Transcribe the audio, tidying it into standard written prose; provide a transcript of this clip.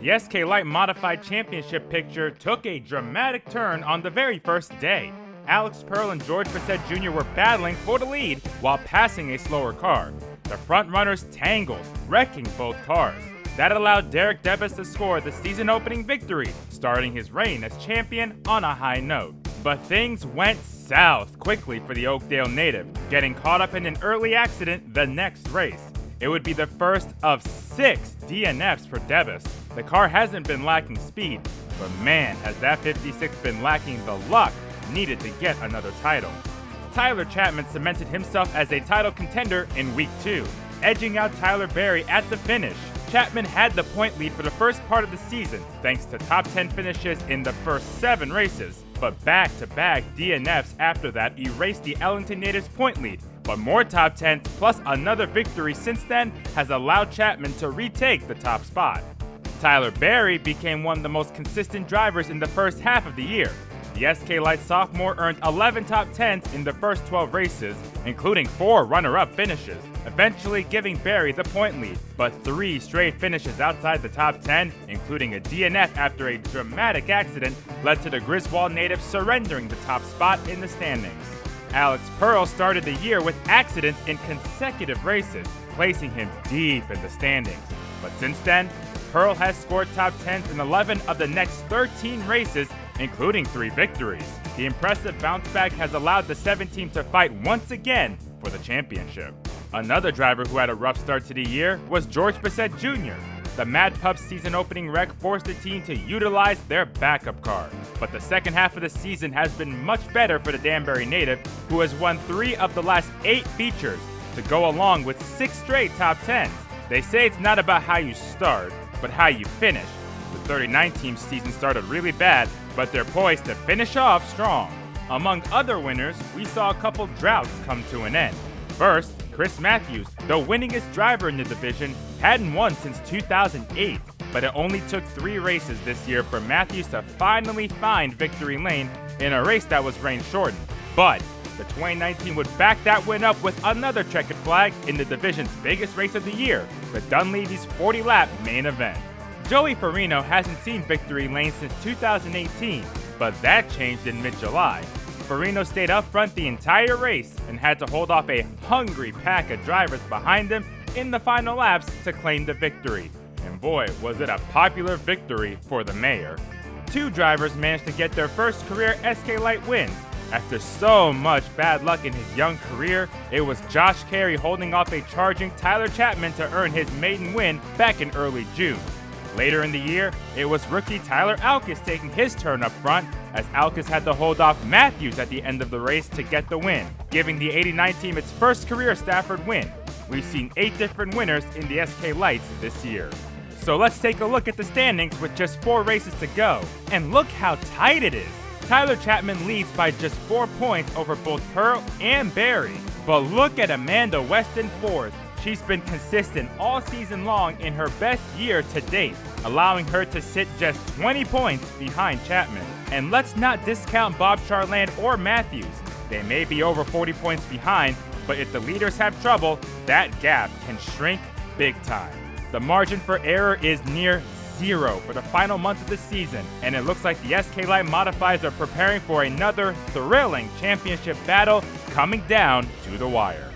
The SK Light Modified Championship picture took a dramatic turn on the very first day. Alex Pearl and George Bassett Jr. were battling for the lead while passing a slower car. The front runners tangled, wrecking both cars. That allowed Derek Debbas to score the season-opening victory, starting his reign as champion on a high note. But things went south quickly for the Oakdale native, getting caught up in an early accident the next race. It would be the first of 6 DNFs for Debbas. The car hasn't been lacking speed, but man, has that 56 been lacking the luck needed to get another title. Tyler Chapman cemented himself as a title contender in Week 2, edging out Tyler Berry at the finish. Chapman had the point lead for the first part of the season, thanks to top 10 finishes in the first 7 races, but back-to-back DNFs after that erased the Ellington native's point lead. But more top 10s plus another victory since then has allowed Chapman to retake the top spot. Tyler Berry became one of the most consistent drivers in the first half of the year. The SK Light sophomore earned 11 top 10s in the first 12 races, including 4 runner-up finishes, eventually giving Berry the point lead. But 3 straight finishes outside the top 10, including a DNF after a dramatic accident, led to the Griswold native surrendering the top spot in the standings. Alex Pearl started the year with accidents in consecutive races, placing him deep in the standings. But since then, Pearl has scored top 10s in 11 of the next 13 races, including 3 victories. The impressive bounce back has allowed the 7 team to fight once again for the championship. Another driver who had a rough start to the year was George Bassett Jr. The Mad Pups season opening wreck forced the team to utilize their backup car. But the second half of the season has been much better for the Danbury native, who has won 3 of the last 8 features to go along with 6 straight top 10s. They say it's not about how you start, but how you finish. The 39 team season started really bad, but they're poised to finish off strong. Among other winners, we saw a couple droughts come to an end. First, Chris Matthews, the winningest driver in the division, hadn't won since 2008, but it only took 3 races this year for Matthews to finally find victory lane in a race that was rain shortened. But the 2019 would back that win up with another checkered flag in the division's biggest race of the year, the Dunleavy's 40-lap main event. Joey Farino hasn't seen victory lane since 2018, but that changed in mid-July. Farino stayed up front the entire race and had to hold off a hungry pack of drivers behind him in the final laps to claim the victory. And boy, was it a popular victory for the mayor. 2 drivers managed to get their first career SK Light wins. After so much bad luck in his young career, it was Josh Carey holding off a charging Tyler Chapman to earn his maiden win back in early June. Later in the year, it was rookie Tyler Alkes taking his turn up front, as Alkes had to hold off Matthews at the end of the race to get the win, giving the 89 team its first career Stafford win. We've seen 8 different winners in the SK Lights this year. So let's take a look at the standings with just 4 races to go, and look how tight it is. Tyler Chapman leads by just 4 points over both Pearl and Berry. But look at Amanda Weston 4th. She's been consistent all season long in her best year to date, allowing her to sit just 20 points behind Chapman. And let's not discount Bob Charland or Matthews. They may be over 40 points behind, but if the leaders have trouble, that gap can shrink big time. The margin for error is near 0 for the final month of the season, and it looks like the SK Light Modifieds are preparing for another thrilling championship battle coming down to the wire.